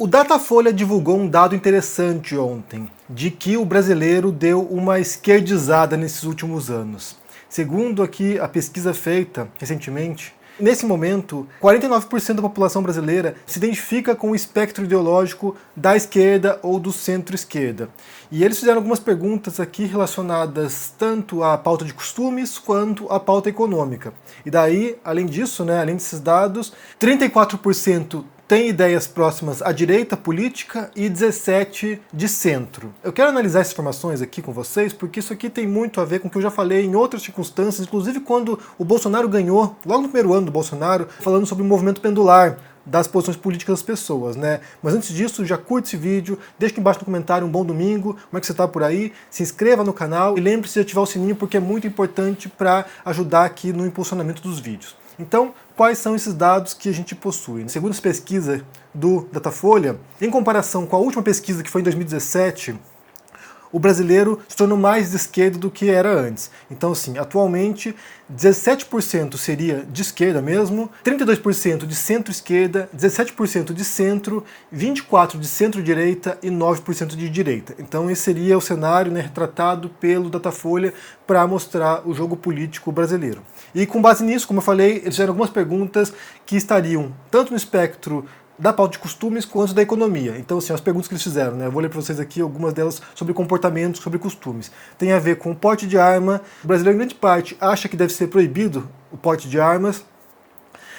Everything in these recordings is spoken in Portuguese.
O Datafolha divulgou um dado interessante ontem, de que o brasileiro deu uma esquerdizada nesses últimos anos. Segundo aqui a pesquisa feita recentemente, nesse momento, 49% da população brasileira se identifica com o espectro ideológico da esquerda ou do centro-esquerda. E eles fizeram algumas perguntas aqui relacionadas tanto à pauta de costumes quanto à pauta econômica. E daí, além disso, além desses dados, 34% tem ideias próximas à direita política e 17% de centro. Eu quero analisar essas informações aqui com vocês porque isso aqui tem muito a ver com o que eu já falei em outras circunstâncias, inclusive quando o Bolsonaro ganhou, logo no primeiro ano do Bolsonaro, falando sobre o movimento pendular das posições políticas das pessoas, Mas antes disso, já curte esse vídeo, deixa aqui embaixo no comentário um bom domingo, como é que você está por aí, se inscreva no canal e lembre-se de ativar o sininho porque é muito importante para ajudar aqui no impulsionamento dos vídeos. Então, quais são esses dados que a gente possui? Segundo essa pesquisa do Datafolha, em comparação com a última pesquisa que foi em 2017, o brasileiro se tornou mais de esquerda do que era antes. Então, assim, atualmente, 17% seria de esquerda mesmo, 32% de centro-esquerda, 17% de centro, 24% de centro-direita e 9% de direita. Então, esse seria o cenário retratado pelo Datafolha para mostrar o jogo político brasileiro. E com base nisso, como eu falei, eles fizeram algumas perguntas que estariam tanto no espectro da pauta de costumes quanto da economia. Então, assim, as perguntas que eles fizeram, Eu vou ler para vocês aqui algumas delas sobre comportamento, sobre costumes. Tem a ver com o porte de arma. O brasileiro, em grande parte, acha que deve ser proibido o porte de armas.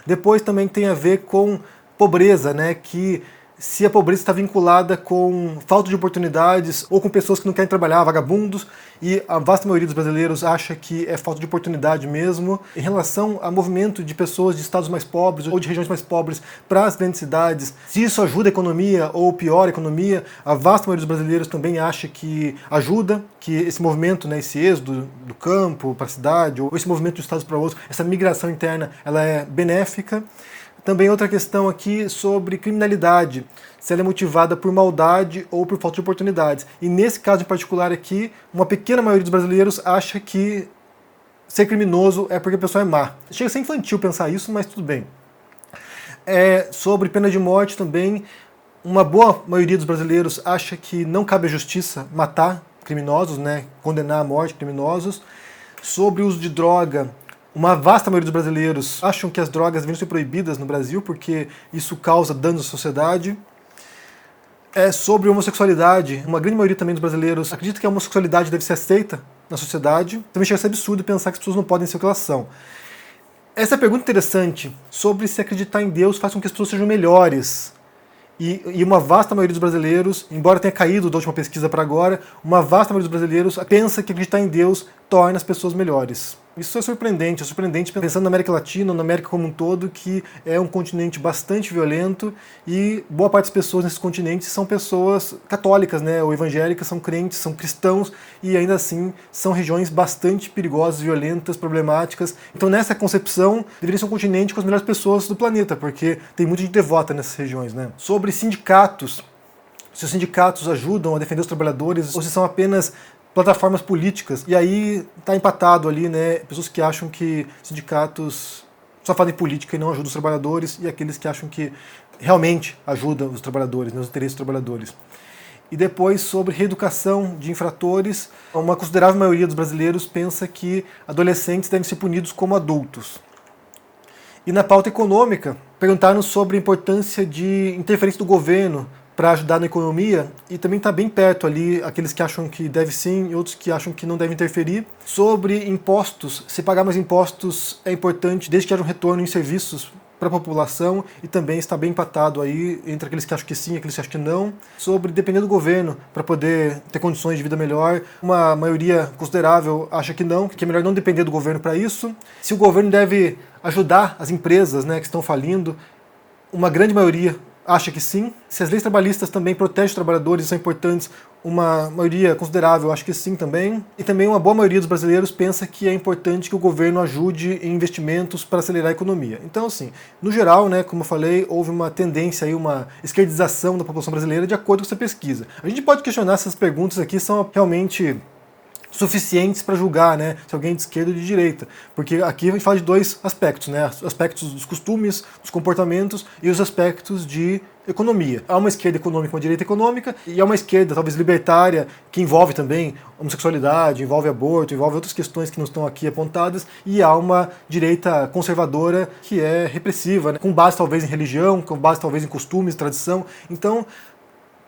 Depois também tem a ver com pobreza, que se a pobreza está vinculada com falta de oportunidades ou com pessoas que não querem trabalhar, vagabundos, e a vasta maioria dos brasileiros acha que é falta de oportunidade mesmo. Em relação ao movimento de pessoas de estados mais pobres ou de regiões mais pobres para as grandes cidades, se isso ajuda a economia ou piora a economia, a vasta maioria dos brasileiros também acha que ajuda, que esse movimento, esse êxodo do campo para a cidade, ou esse movimento de estados para outros, essa migração interna, ela é benéfica. Também outra questão aqui sobre criminalidade, se ela é motivada por maldade ou por falta de oportunidades. E nesse caso em particular aqui, uma pequena maioria dos brasileiros acha que ser criminoso é porque a pessoa é má. Chega a ser infantil pensar isso, mas tudo bem. Sobre pena de morte também, uma boa maioria dos brasileiros acha que não cabe à justiça matar criminosos, condenar à morte criminosos. Sobre o uso de droga, uma vasta maioria dos brasileiros acham que as drogas devem ser proibidas no Brasil porque isso causa danos à sociedade. Sobre homossexualidade, uma grande maioria também dos brasileiros acredita que a homossexualidade deve ser aceita na sociedade. Também chega a ser absurdo pensar que as pessoas não podem ser o que elas são. Essa é a pergunta interessante sobre se acreditar em Deus faz com que as pessoas sejam melhores. E uma vasta maioria dos brasileiros, embora tenha caído da última pesquisa para agora, uma vasta maioria dos brasileiros pensa que acreditar em Deus torna as pessoas melhores. Isso é surpreendente pensando na América Latina, na América como um todo, que é um continente bastante violento e boa parte das pessoas nesse continente são pessoas católicas, ou evangélicas, são crentes, são cristãos e ainda assim são regiões bastante perigosas, violentas, problemáticas. Então nessa concepção deveria ser um continente com as melhores pessoas do planeta, porque tem muita gente devota nessas regiões. Sobre sindicatos, se os sindicatos ajudam a defender os trabalhadores ou se são apenas plataformas políticas, e aí está empatado ali, pessoas que acham que sindicatos só fazem política e não ajudam os trabalhadores, e aqueles que acham que realmente ajudam os trabalhadores, os interesses dos trabalhadores. E depois, sobre reeducação de infratores, uma considerável maioria dos brasileiros pensa que adolescentes devem ser punidos como adultos. E na pauta econômica, perguntaram sobre a importância de interferência do governo para ajudar na economia, e também está bem perto ali aqueles que acham que deve sim e outros que acham que não deve interferir. Sobre impostos, se pagar mais impostos é importante desde que haja um retorno em serviços para a população, e também está bem empatado aí entre aqueles que acham que sim e aqueles que acham que não. Sobre depender do governo para poder ter condições de vida melhor, uma maioria considerável acha que não, que é melhor não depender do governo para isso. Se o governo deve ajudar as empresas que estão falindo, uma grande maioria acha que sim. Se as leis trabalhistas também protegem os trabalhadores e são importantes, uma maioria considerável acha que sim também. E também uma boa maioria dos brasileiros pensa que é importante que o governo ajude em investimentos para acelerar a economia. Então, assim, no geral, como eu falei, houve uma tendência aí, uma esquerdização da população brasileira de acordo com essa pesquisa. A gente pode questionar se essas perguntas aqui são realmente suficientes para julgar, né, se alguém é de esquerda ou de direita. Porque aqui a gente fala de dois aspectos, né, aspectos dos costumes, dos comportamentos e os aspectos de economia. Há uma esquerda econômica, uma direita econômica, e há uma esquerda talvez libertária, que envolve também homossexualidade, envolve aborto, envolve outras questões que não estão aqui apontadas, e há uma direita conservadora que é repressiva, né, com base talvez em religião, com base talvez em costumes, tradição. Então,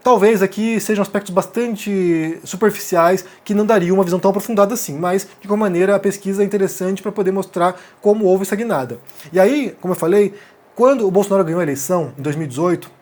talvez aqui sejam aspectos bastante superficiais que não dariam uma visão tão aprofundada assim, mas de qualquer maneira a pesquisa é interessante para poder mostrar como houve essa guinada. E aí, como eu falei, quando o Bolsonaro ganhou a eleição em 2018,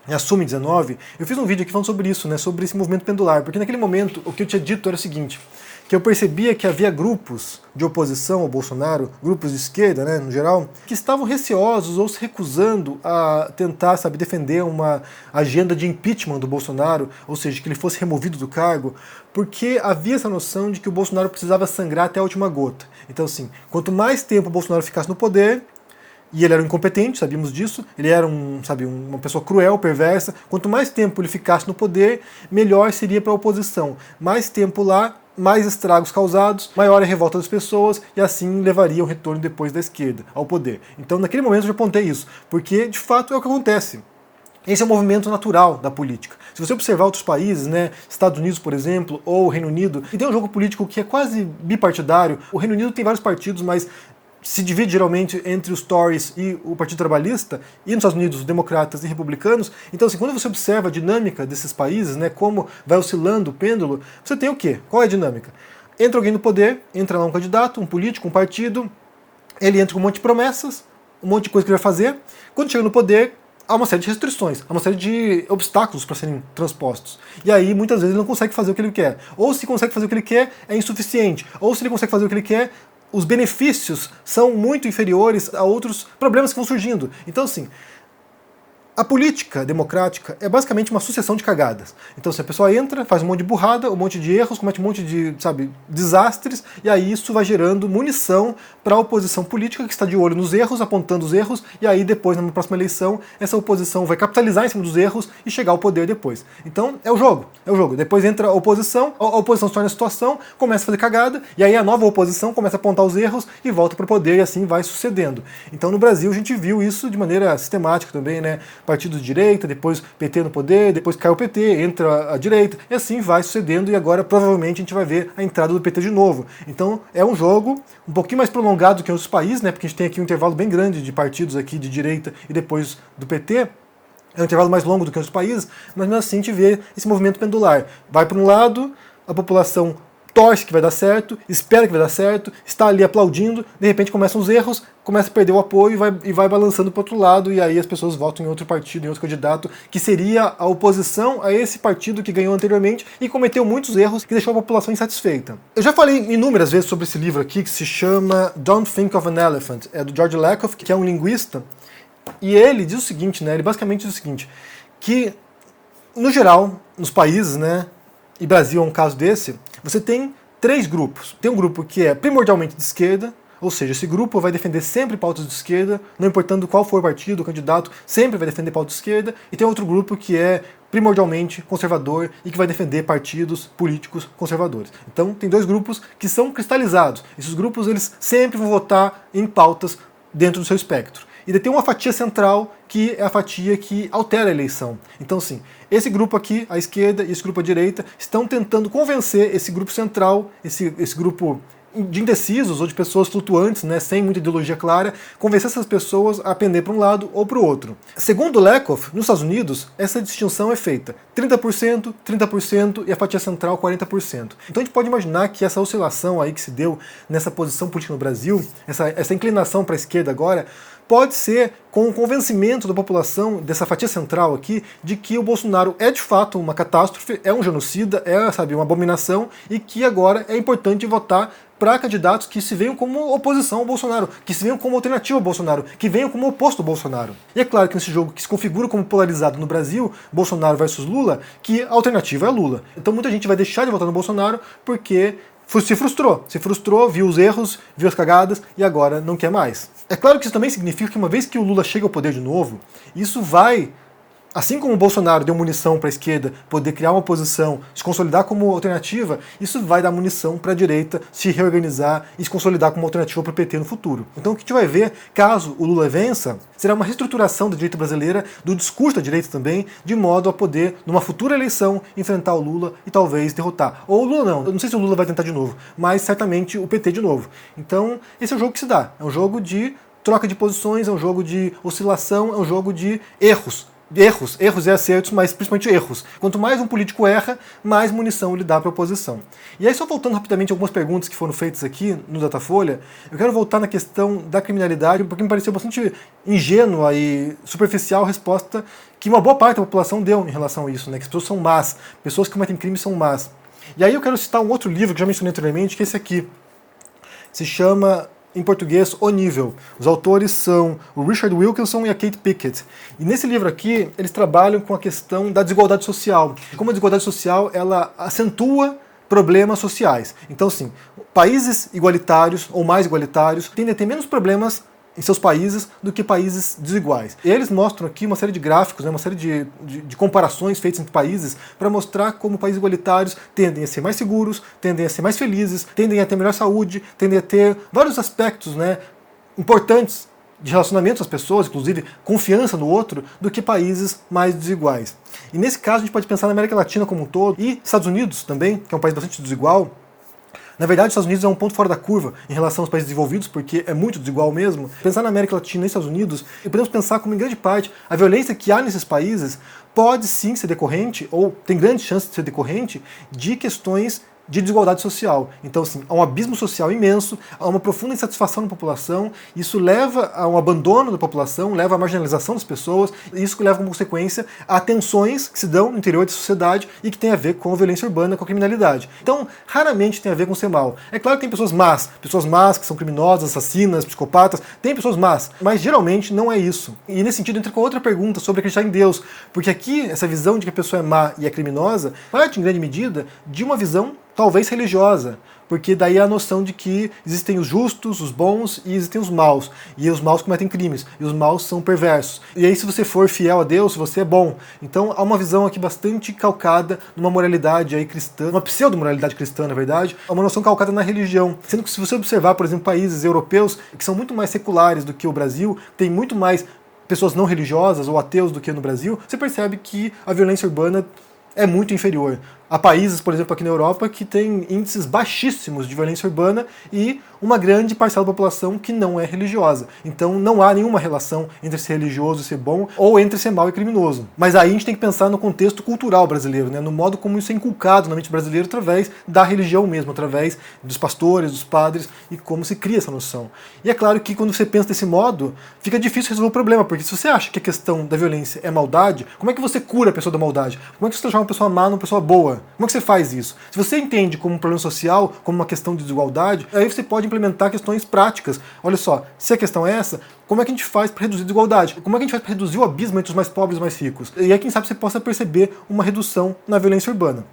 em assume 19, eu fiz um vídeo aqui falando sobre isso, né, sobre esse movimento pendular, porque naquele momento o que eu tinha dito era o seguinte, que eu percebia que havia grupos de oposição ao Bolsonaro, grupos de esquerda, né, no geral, que estavam receosos ou se recusando a tentar, sabe, defender uma agenda de impeachment do Bolsonaro, ou seja, que ele fosse removido do cargo, porque havia essa noção de que o Bolsonaro precisava sangrar até a última gota. Então, assim, quanto mais tempo o Bolsonaro ficasse no poder, e ele era um incompetente, sabíamos disso, ele era uma pessoa cruel, perversa, quanto mais tempo ele ficasse no poder, melhor seria para a oposição. Mais tempo lá, mais estragos causados, maior a revolta das pessoas, e assim levaria um retorno depois da esquerda ao poder. Então naquele momento eu já apontei isso, porque de fato é o que acontece. Esse é o movimento natural da política. Se você observar outros países, né, Estados Unidos, por exemplo, ou o Reino Unido, e tem um jogo político que é quase bipartidário, o Reino Unido tem vários partidos, mas se divide geralmente entre os Tories e o Partido Trabalhista, e nos Estados Unidos os democratas e republicanos. Então, assim, quando você observa a dinâmica desses países, né, como vai oscilando o pêndulo, você tem o quê? Qual é a dinâmica? Entra alguém no poder, entra lá um candidato, um político, um partido, ele entra com um monte de promessas, um monte de coisa que ele vai fazer. Quando chega no poder, há uma série de restrições, há uma série de obstáculos para serem transpostos. E aí, muitas vezes, ele não consegue fazer o que ele quer. Ou se consegue fazer o que ele quer, é insuficiente. Ou se ele consegue fazer o que ele quer, os benefícios são muito inferiores a outros problemas que vão surgindo. Então, assim, a política democrática é basicamente uma sucessão de cagadas. Então, se a pessoa entra, faz um monte de burrada, um monte de erros, comete um monte de, sabe, desastres, e aí isso vai gerando munição para a oposição política que está de olho nos erros, apontando os erros, e aí depois, na próxima eleição, essa oposição vai capitalizar em cima dos erros e chegar ao poder depois. Então, é o jogo. Depois entra a oposição se torna a situação, começa a fazer cagada, e aí a nova oposição começa a apontar os erros e volta para o poder, e assim vai sucedendo. Então, no Brasil, a gente viu isso de maneira sistemática também, né? Partido de direita, depois PT no poder, depois cai o PT, entra a direita, e assim vai sucedendo, e agora provavelmente a gente vai ver a entrada do PT de novo. Então é um jogo um pouquinho mais prolongado que em outros países, né, porque a gente tem aqui um intervalo bem grande de partidos aqui de direita e depois do PT, é um intervalo mais longo do que em outros países, mas mesmo assim a gente vê esse movimento pendular. Vai para um lado, a população torce que vai dar certo, espera que vai dar certo, está ali aplaudindo, de repente começam os erros, começa a perder o apoio e vai balançando para o outro lado, e aí as pessoas votam em outro partido, em outro candidato, que seria a oposição a esse partido que ganhou anteriormente e cometeu muitos erros que deixou a população insatisfeita. Eu já falei inúmeras vezes sobre esse livro aqui, que se chama Don't Think of an Elephant, é do George Lakoff, que é um linguista, e ele diz o seguinte, né, ele basicamente diz o seguinte, que no geral, nos países, né, e Brasil é um caso desse, você tem três grupos. Tem um grupo que é primordialmente de esquerda, ou seja, esse grupo vai defender sempre pautas de esquerda, não importando qual for o partido, o candidato, sempre vai defender pautas de esquerda, e tem outro grupo que é primordialmente conservador e que vai defender partidos políticos conservadores. Então tem dois grupos que são cristalizados. Esses grupos eles sempre vão votar em pautas dentro do seu espectro. E tem uma fatia central, que é a fatia que altera a eleição. Então, sim, esse grupo aqui, a esquerda, e esse grupo à direita, estão tentando convencer esse grupo central, esse grupo de indecisos ou de pessoas flutuantes, né, sem muita ideologia clara, convencer essas pessoas a pender para um lado ou para o outro. Segundo Lakoff, nos Estados Unidos, essa distinção é feita 30%, 30% e a fatia central 40%. Então a gente pode imaginar que essa oscilação aí que se deu nessa posição política no Brasil, essa inclinação para a esquerda agora, pode ser com o convencimento da população, dessa fatia central aqui, de que o Bolsonaro é de fato uma catástrofe, é um genocida, é, sabe, uma abominação, e que agora é importante votar para candidatos que se venham como oposição ao Bolsonaro, que se venham como alternativa ao Bolsonaro, que venham como oposto ao Bolsonaro. E é claro que nesse jogo que se configura como polarizado no Brasil, Bolsonaro versus Lula, que a alternativa é Lula. Então muita gente vai deixar de votar no Bolsonaro porque se frustrou, viu os erros, viu as cagadas e agora não quer mais. É claro que isso também significa que uma vez que o Lula chega ao poder de novo, isso vai Assim como o Bolsonaro deu munição para a esquerda poder criar uma oposição, se consolidar como alternativa, isso vai dar munição para a direita se reorganizar e se consolidar como alternativa para o PT no futuro. Então o que a gente vai ver, caso o Lula vença, será uma reestruturação da direita brasileira, do discurso da direita também, de modo a poder, numa futura eleição, enfrentar o Lula e talvez derrotar. Ou o Lula não, eu não sei se o Lula vai tentar de novo, mas certamente o PT de novo. Então esse é o jogo que se dá, é um jogo de troca de posições, é um jogo de oscilação, é um jogo de erros e acertos, mas principalmente erros. Quanto mais um político erra, mais munição ele dá para a oposição. E aí, só voltando rapidamente a algumas perguntas que foram feitas aqui no Datafolha, eu quero voltar na questão da criminalidade, porque me pareceu bastante ingênua e superficial a resposta que uma boa parte da população deu em relação a isso, né? Que as pessoas são más, pessoas que cometem crimes são más. E aí eu quero citar um outro livro que já mencionei anteriormente, que é esse aqui. Se chama, em português, O Nível. Os autores são o Richard Wilkinson e a Kate Pickett. E nesse livro aqui, eles trabalham com a questão da desigualdade social. Como a desigualdade social, ela acentua problemas sociais. Então, sim, países igualitários ou mais igualitários tendem a ter menos problemas em seus países do que países desiguais. E eles mostram aqui uma série de gráficos, né, uma série de comparações feitas entre países para mostrar como países igualitários tendem a ser mais seguros, tendem a ser mais felizes, tendem a ter melhor saúde, tendem a ter vários aspectos, né, importantes de relacionamento às pessoas, inclusive confiança no outro, do que países mais desiguais. E nesse caso a gente pode pensar na América Latina como um todo e Estados Unidos também, que é um país bastante desigual. Na verdade, os Estados Unidos é um ponto fora da curva em relação aos países desenvolvidos, porque é muito desigual mesmo. Pensar na América Latina e Estados Unidos, e podemos pensar como, em grande parte, a violência que há nesses países pode sim ser decorrente, ou tem grande chance de ser decorrente, de questões de desigualdade social. Então, assim, há um abismo social imenso, há uma profunda insatisfação na população, isso leva a um abandono da população, leva à marginalização das pessoas, e isso leva como consequência a tensões que se dão no interior da sociedade e que tem a ver com a violência urbana, com a criminalidade. Então, raramente tem a ver com ser mal. É claro que tem pessoas más que são criminosas, assassinas, psicopatas, tem pessoas más, mas geralmente não é isso. E nesse sentido entra com outra pergunta sobre acreditar em Deus, porque aqui essa visão de que a pessoa é má e é criminosa parte em grande medida de uma visão talvez religiosa, porque daí há a noção de que existem os justos, os bons e existem os maus, e os maus cometem crimes, e os maus são perversos. E aí se você for fiel a Deus, você é bom. Então há uma visão aqui bastante calcada numa moralidade aí cristã, uma pseudo-moralidade cristã, na verdade, uma noção calcada na religião. Sendo que se você observar, por exemplo, países europeus que são muito mais seculares do que o Brasil, tem muito mais pessoas não religiosas ou ateus do que no Brasil, você percebe que a violência urbana é muito inferior. Há países, por exemplo, aqui na Europa, que têm índices baixíssimos de violência urbana e uma grande parcela da população que não é religiosa. Então não há nenhuma relação entre ser religioso e ser bom, ou entre ser mau e criminoso. Mas aí a gente tem que pensar no contexto cultural brasileiro, né? No modo como isso é inculcado na mente brasileira através da religião mesmo, através dos pastores, dos padres, e como se cria essa noção. E é claro que quando você pensa desse modo, fica difícil resolver o problema, porque se você acha que a questão da violência é maldade, como é que você cura a pessoa da maldade? Como é que você transforma uma pessoa má numa pessoa boa? Como é que você faz isso? Se você entende como um problema social, como uma questão de desigualdade, aí você pode implementar questões práticas. Olha só, se a questão é essa, como é que a gente faz para reduzir a desigualdade? Como é que a gente faz para reduzir o abismo entre os mais pobres e os mais ricos? E aí, quem sabe, você possa perceber uma redução na violência urbana.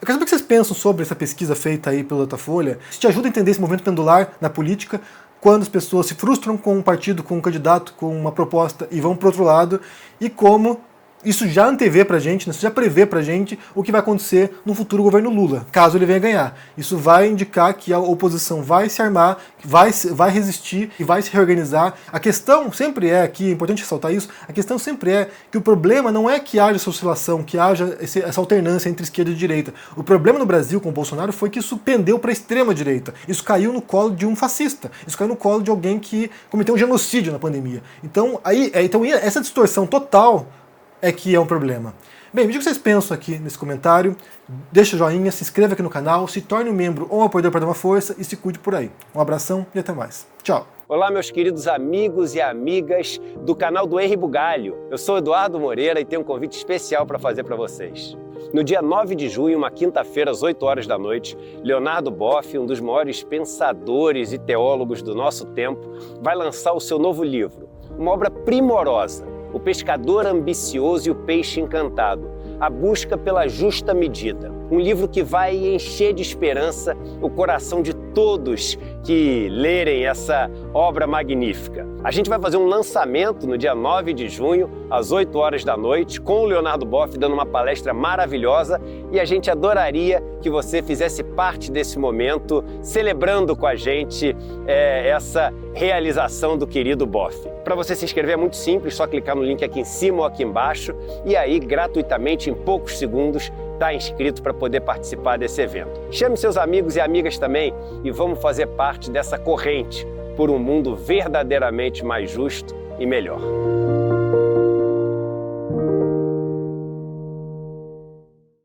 Eu quero saber o que vocês pensam sobre essa pesquisa feita aí pelo Datafolha. Isso te ajuda a entender esse movimento pendular na política, quando as pessoas se frustram com um partido, com um candidato, com uma proposta e vão para o outro lado, e como isso já antevê pra gente, né, isso já prevê pra gente o que vai acontecer no futuro governo Lula, caso ele venha ganhar. Isso vai indicar que a oposição vai se armar, vai resistir e vai se reorganizar. A questão sempre é, aqui é importante ressaltar isso, a questão sempre é que o problema não é que haja essa oscilação, que haja essa alternância entre esquerda e direita. O problema no Brasil com o Bolsonaro foi que isso pendeu para a extrema direita. Isso caiu no colo de um fascista. Isso caiu no colo de alguém que cometeu um genocídio na pandemia. Então, essa distorção total é que é um problema. Bem, me diga o que vocês pensam aqui nesse comentário, deixa o joinha, se inscreva aqui no canal, se torne um membro ou um apoiador para dar uma força e se cuide por aí. Um abração e até mais. Tchau! Olá, meus queridos amigos e amigas do canal do Henri Bugalho. Eu sou Eduardo Moreira e tenho um convite especial para fazer para vocês. No dia 9 de junho, uma quinta-feira, às 8 horas da noite, Leonardo Boff, um dos maiores pensadores e teólogos do nosso tempo, vai lançar o seu novo livro, uma obra primorosa, O Pescador Ambicioso e o Peixe Encantado, A Busca pela Justa Medida. Um livro que vai encher de esperança o coração de todos que lerem essa obra magnífica. A gente vai fazer um lançamento no dia 9 de junho, às 8 horas da noite, com o Leonardo Boff dando uma palestra maravilhosa, e a gente adoraria que você fizesse parte desse momento, celebrando com a gente essa realização do querido Boff. Para você se inscrever é muito simples, só clicar no link aqui em cima ou aqui embaixo, e aí gratuitamente, em poucos segundos, está inscrito para poder participar desse evento. Chame seus amigos e amigas também e vamos fazer parte dessa corrente por um mundo verdadeiramente mais justo e melhor.